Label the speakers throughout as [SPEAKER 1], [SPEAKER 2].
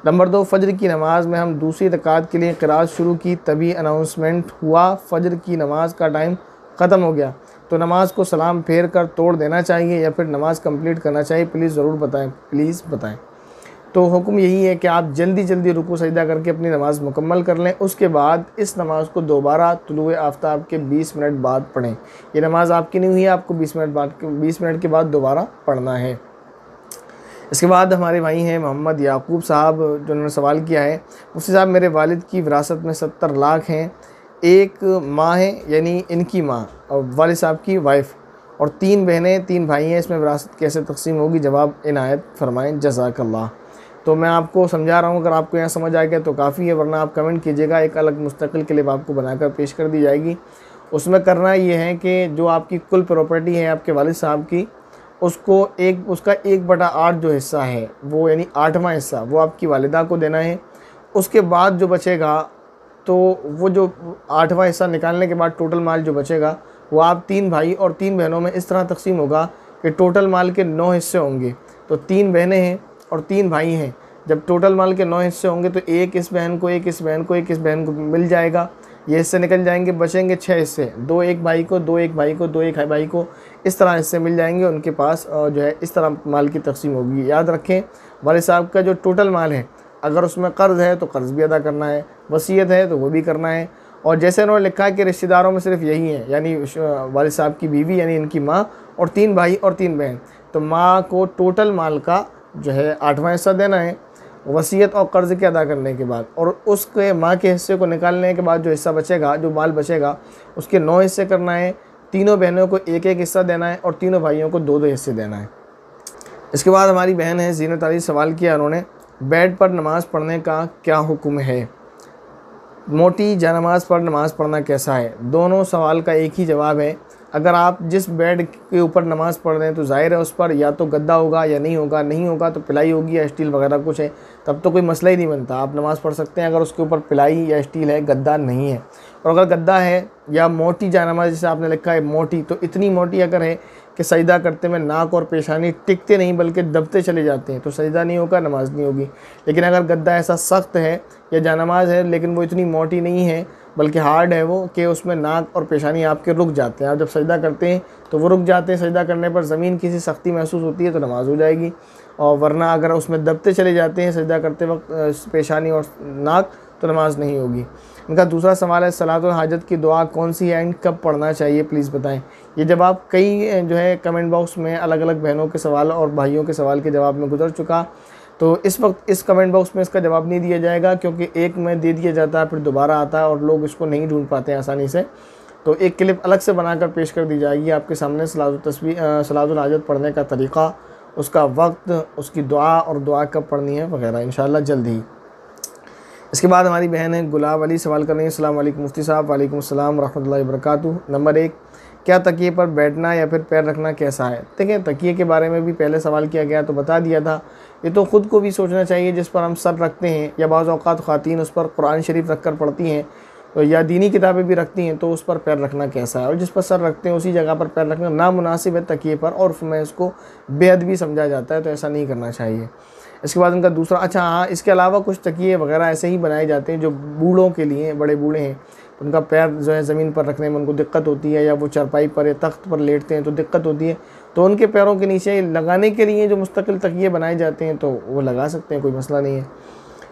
[SPEAKER 1] Number 2, फ़जर की नमाज़ में हम दूसरी रकात के लिए क़िराअत शुरू की, तभी अनाउंसमेंट हुआ फ़जर की नमाज़ का टाइम ख़त्म हो गया, तो नमाज़ को सलाम फेर कर तोड़ देना चाहिए या फिर नमाज़ कंप्लीट करना चाहिए? प्लीज़ ज़रूर बताएं, प्लीज़ बताएं। तो हुक्म यही है कि आप जल्दी जल्दी रुकू सजदा करके अपनी नमाज़ मुकम्मल कर लें। उसके बाद इस नमाज़ को दोबारा तुलुए आफ्ताब के 20 मिनट बाद पढ़ें। ये नमाज़ आपकी नहीं हुई है, आपको 20 मिनट के बाद दोबारा पढ़ना है। इसके बाद हमारे भाई हैं मोहम्मद याकूब साहब, जिन्होंने सवाल किया है, मुफ्ती साहब मेरे वालिद की विरासत में 70 लाख हैं, एक माँ है यानी इनकी माँ और वालिद साहब की वाइफ, और 3 बहनें 3 भाई हैं, इसमें विरासत कैसे तकसीम होगी? जवाब इनायत फरमाएँ, जज़ाकल्लाह। तो मैं आपको समझा रहा हूँ, अगर आपको यहाँ समझ आ गया तो काफ़ी है, वरना आप कमेंट कीजिएगा, एक अलग मुस्तकिल क्लिप आपको बनाकर पेश कर दी जाएगी। उसमें करना ये है कि जो आपकी कुल प्रॉपर्टी है आपके वालिद साहब की, उसको उसका 1/8 जो हिस्सा है वो यानी 8वां हिस्सा वो आपकी वालिदा को देना है। उसके बाद जो बचेगा, तो वो जो 8वां हिस्सा निकालने के बाद टोटल माल जो बचेगा वो आप 3 भाई और 3 बहनों में इस तरह तकसीम होगा कि टोटल माल के 9 हिस्से होंगे। तो 3 बहनें हैं और 3 भाई हैं, जब टोटल माल के 9 हिस्से होंगे तो एक इस बहन को, एक इस बहन को, एक इस बहन को मिल जाएगा। ये हिस्से निकल जाएंगे, बचेंगे 6 हिस्से, 2 एक भाई को, 2 एक भाई को, 2 एक भाई को, इस तरह हिस्से मिल जाएंगे उनके पास। जो है इस तरह माल की तकसीम होगी। याद रखें, वालिद साहब का जो टोटल माल है, अगर उसमें कर्ज़ है तो कर्ज़ भी अदा करना है, वसीयत है तो वो भी करना है। और जैसे उन्होंने लिखा है कि रिश्तेदारों में सिर्फ यही है, यानी वालिद साहब की बीवी यानी इनकी माँ और 3 भाई और 3 बहन, तो माँ को टोटल माल का जो है 8वां हिस्सा देना है वसीयत और कर्ज़ के अदा करने के बाद, और उसके माँ के हिस्से को निकालने के बाद जो हिस्सा बचेगा, जो माल बचेगा, उसके 9 हिस्से करना है। तीनों बहनों को एक एक हिस्सा देना है और तीनों भाइयों को 2-2 हिस्से देना है। इसके बाद हमारी बहन है ज़ीनत अली, सवाल किया उन्होंने, बेड पर नमाज़ पढ़ने का क्या हुक्म है? मोटी जानमाज़ पर नमाज़ पढ़ना कैसा है? दोनों सवाल का एक ही जवाब है। अगर आप जिस बेड के ऊपर नमाज़ पढ़ रहे हैं तो ज़ाहिर है उस पर या तो गद्दा होगा या नहीं होगा, नहीं होगा तो पिलाई होगी या स्टील वगैरह कुछ है, तब तो कोई मसला ही नहीं बनता, आप नमाज़ पढ़ सकते हैं। अगर उसके ऊपर पिलाई या स्टील है, गद्दा नहीं है। और अगर गद्दा है या मोटी जानमाज़ जैसे आपने लिखा है मोटी, तो इतनी मोटी अगर है कि सजदा करते में नाक और पेशानी टिकते नहीं बल्कि दबते चले जाते हैं, तो सजदा नहीं होगा, नमाज नहीं होगी। लेकिन अगर गद्दा ऐसा सख्त है या जानमाज़ है लेकिन वो इतनी मोटी नहीं है बल्कि हार्ड है वो, कि उसमें नाक और पेशानी आपके रुक जाते हैं, आप जब सजदा करते हैं तो वो रुक जाते हैं, सजदा करने पर ज़मीन की सी सख्ती महसूस होती है तो नमाज हो जाएगी। और वरना अगर उसमें दबते चले जाते हैं सजदा करते वक्त पेशानी और नाक, तो नमाज नहीं होगी। इनका दूसरा सवाल है, सलातुल हाजत की दुआ कौन सी है एंड कब पढ़ना चाहिए? प्लीज़ बताएं। ये जवाब कई जो है कमेंट बॉक्स में अलग अलग बहनों के सवाल और भाइयों के सवाल के जवाब में गुजर चुका, तो इस वक्त इस कमेंट बॉक्स में इसका जवाब नहीं दिया जाएगा, क्योंकि एक में दे दिया जाता है फिर दोबारा आता है और लोग इसको नहीं ढूंढ पाते हैं आसानी से। तो एक क्लिप अलग से बनाकर पेश कर दी जाएगी आपके सामने, सलातुल हाजत पढ़ने का तरीक़ा, उसका वक्त, उसकी दुआ और दुआ कब पढ़नी है वगैरह, इंशाल्लाह जल्द ही। इसके बाद हमारी बहन है गुलाब अली, सवाल कर रही है, अस्सलाम वालेकुम मुफ्ती साहब। वालेकुम अस्सलाम रहमतुल्लाहि व बरकातुहू। नंबर 1, क्या तकिए पर बैठना या फिर पैर रखना कैसा है? देखिए, तकिए के बारे में भी पहले सवाल किया गया तो बता दिया था। ये तो ख़ुद को भी सोचना चाहिए, जिस पर हम सर रखते हैं या बाज़ औक़ात ख़वातीन उस पर कुरान शरीफ रख कर पढ़ती हैं या दीनी किताबें भी रखती हैं, तो उस पर पैर रखना कैसा है? और जिस पर सर रखते हैं उसी जगह पर पैर रखना नामुनासिब है तकिए पर, और में इसको बेअदबी समझा जाता है, तो ऐसा नहीं करना चाहिए। इसके बाद उनका दूसरा, अच्छा हाँ, इसके अलावा कुछ तकिए वगैरह ऐसे ही बनाए जाते हैं जो बूढ़ों के लिए, बड़े बूढ़े हैं, उनका पैर जो है ज़मीन पर रखने में उनको दिक्कत होती है, या वो चारपाई पर या तख्त पर लेटते हैं तो दिक्कत होती है, तो उनके पैरों के नीचे लगाने के लिए जो मुस्तकिल तकिए बनाए जाते हैं तो वो लगा सकते हैं, कोई मसला नहीं है।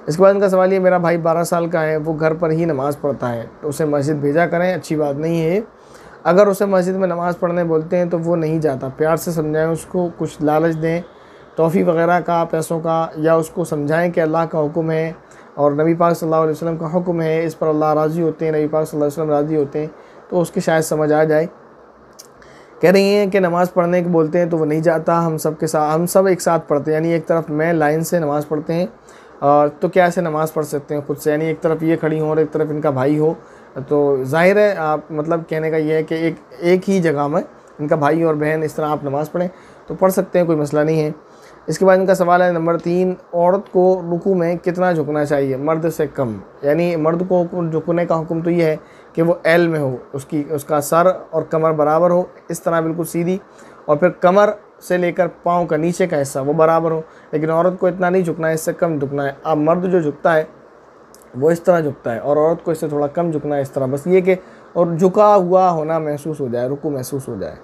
[SPEAKER 1] इसके बाद उनका सवाल ये, मेरा भाई 12 साल का है, वो घर पर ही नमाज़ पढ़ता है, तो उसे मस्जिद भेजा करें? अच्छी बात नहीं है। अगर उसे मस्जिद में नमाज़ पढ़ने बोलते हैं तो वो नहीं जाता, प्यार से समझाएं उसको, कुछ लालच दें तोहफ़ी वगैरह का, पैसों का, या उसको समझाएं कि अल्लाह का हुक्म है और नबी पाक सल्लल्लाहु अलैहि वसल्लम का हुक्म है, इस पर अल्लाह राज़ी होते हैं, नबी पाक सल्लल्लाहु अलैहि वसल्लम राज़ी होते हैं, तो उसकी शायद समझ आ जाए। कह रही हैं कि नमाज़ पढ़ने को बोलते हैं तो वो नहीं जाता, हम सब एक साथ पढ़ते हैं, यानी एक तरफ मैं लाइन से नमाज़ पढ़ते हैं, तो क्या ऐसे नमाज़ पढ़ सकते हैं खुद से? यानी एक तरफ ये खड़ी हो और एक तरफ इनका भाई हो, तो ज़ाहिर है आप मतलब कहने का ये है कि एक ही जगह में इनका भाई और बहन इस तरह आप नमाज़ पढ़ें तो पढ़ सकते हैं, कोई मसला नहीं है। इसके बाद इनका सवाल है नंबर 3, औरत को रुकू में कितना झुकना चाहिए मर्द से कम? यानी मर्द को झुकने का हुक्म तो ये है कि वो एल में हो, उसका सर और कमर बराबर हो, इस तरह बिल्कुल सीधी, और फिर कमर से लेकर पाँव का नीचे का हिस्सा वो बराबर हो, लेकिन औरत को इतना नहीं झुकना है, इससे कम झुकना है। अब मर्द जो झुकता है वो इस तरह झुकता है और औरत को इससे थोड़ा कम झुकना है, इस तरह, बस ये कि और झुका हुआ होना महसूस हो जाए, रुकू महसूस हो जाए।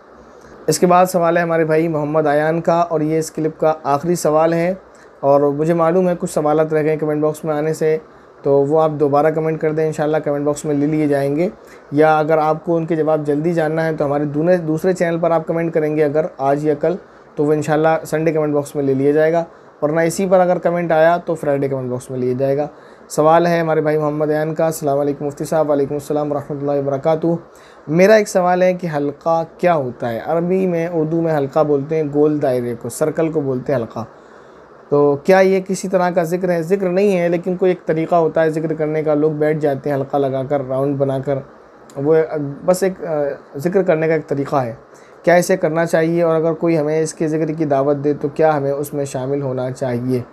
[SPEAKER 1] इसके बाद सवाल है हमारे भाई मोहम्मद आयान का, और ये इस क्लिप का आखिरी सवाल है। और मुझे मालूम है कुछ सवालत रह गए कमेंट बॉक्स में आने से, तो वो आप दोबारा कमेंट कर दें, इंशाल्लाह कमेंट बॉक्स में ले लिए जाएंगे। या अगर आपको उनके जवाब जल्दी जानना है तो हमारे दूसरे चैनल पर आप कमेंट करेंगे अगर आज या कल, तो वो इंशाल्लाह संडे कमेंट बॉक्स में ले लिया जाएगा, वरना इसी पर अगर कमेंट आया तो फ्राइडे कमेंट बॉक्स में लिया जाएगा। सवाल है हमारे भाई मोहम्मद आयान का, अस्सलाम वालेकुम मुफ्ती साहब। वालेकुम अस्सलाम रहमतुल्लाहि व बरकातुहू। मेरा एक सवाल है कि हल्का क्या होता है? अरबी में, उर्दू में हल्का बोलते हैं गोल दायरे को, सर्कल को बोलते हैं हल्का। तो क्या ये किसी तरह का ज़िक्र है? ज़िक्र नहीं है, लेकिन कोई एक तरीक़ा होता है ज़िक्र करने का। लोग बैठ जाते हैं हल्का लगाकर, राउंड बनाकर, वो बस एक ज़िक्र करने का एक तरीक़ा है। क्या इसे करना चाहिए, और अगर कोई हमें इसके ज़िक्र की दावत दे तो क्या हमें उसमें शामिल होना चाहिए?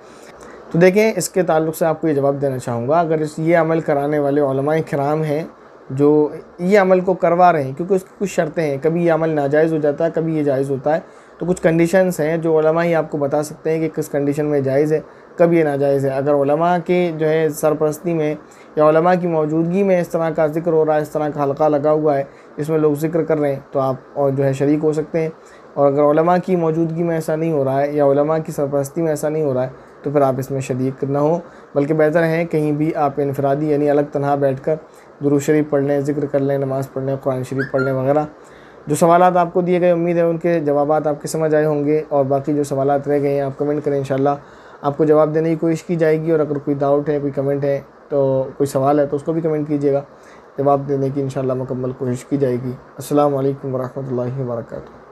[SPEAKER 1] तो देखें, इसके ताल्लुक़ से आपको ये जवाब देना चाहूँगा, अगर ये अमल कराने वाले उलमाए किराम हैं जो ये अमल को करवा रहे हैं, क्योंकि उसकी कुछ शर्तें हैं, कभी ये अमल नाजायज़ हो जाता है, कभी ये जायज़ होता है, तो कुछ कंडीशंस हैं जो उलमा ही आपको बता सकते हैं कि किस कंडीशन में जायज़ है, कब ये नाजायज़ है। अगर उलमा के जो है सरपरस्ती में या उलमा की मौजूदगी में इस तरह का ज़िक्र हो रहा है, इस तरह का हल्का लगा हुआ है, इसमें लोग ज़िक्र कर रहे हैं, तो आप और जो है शरीक हो सकते हैं। और अगर उलमा की मौजूदगी में ऐसा नहीं हो रहा है या उलमा की सरपरस्ती में ऐसा नहीं हो रहा है, तो फिर आप इसमें शरीक ना हो, बल्कि बेहतर है कहीं भी आप इनफरादी यानी अलग तनहा बैठकर दुरूद शरीफ पढ़ लें, ज़िक्र कर लें, नमाज़ पढ़ लें, कुरान शरीफ पढ़ लें वगैरह। जो सवालात आपको दिए गए, उम्मीद है उनके जवाबात आपके समझ आए होंगे, और बाकी जो सवालात रह गए हैं आप कमेंट करें, इंशाल्लाह आपको जवाब देने की कोशिश की जाएगी। और अगर कोई डाउट है, कोई कमेंट है, तो कोई सवाल है तो उसको भी कमेंट कीजिएगा, जवाब देने की इंशाल्लाह मुकम्मल कोशिश की जाएगी। अस्सलामु अलैकुम व रहमतुल्लाहि व बरकातुहू।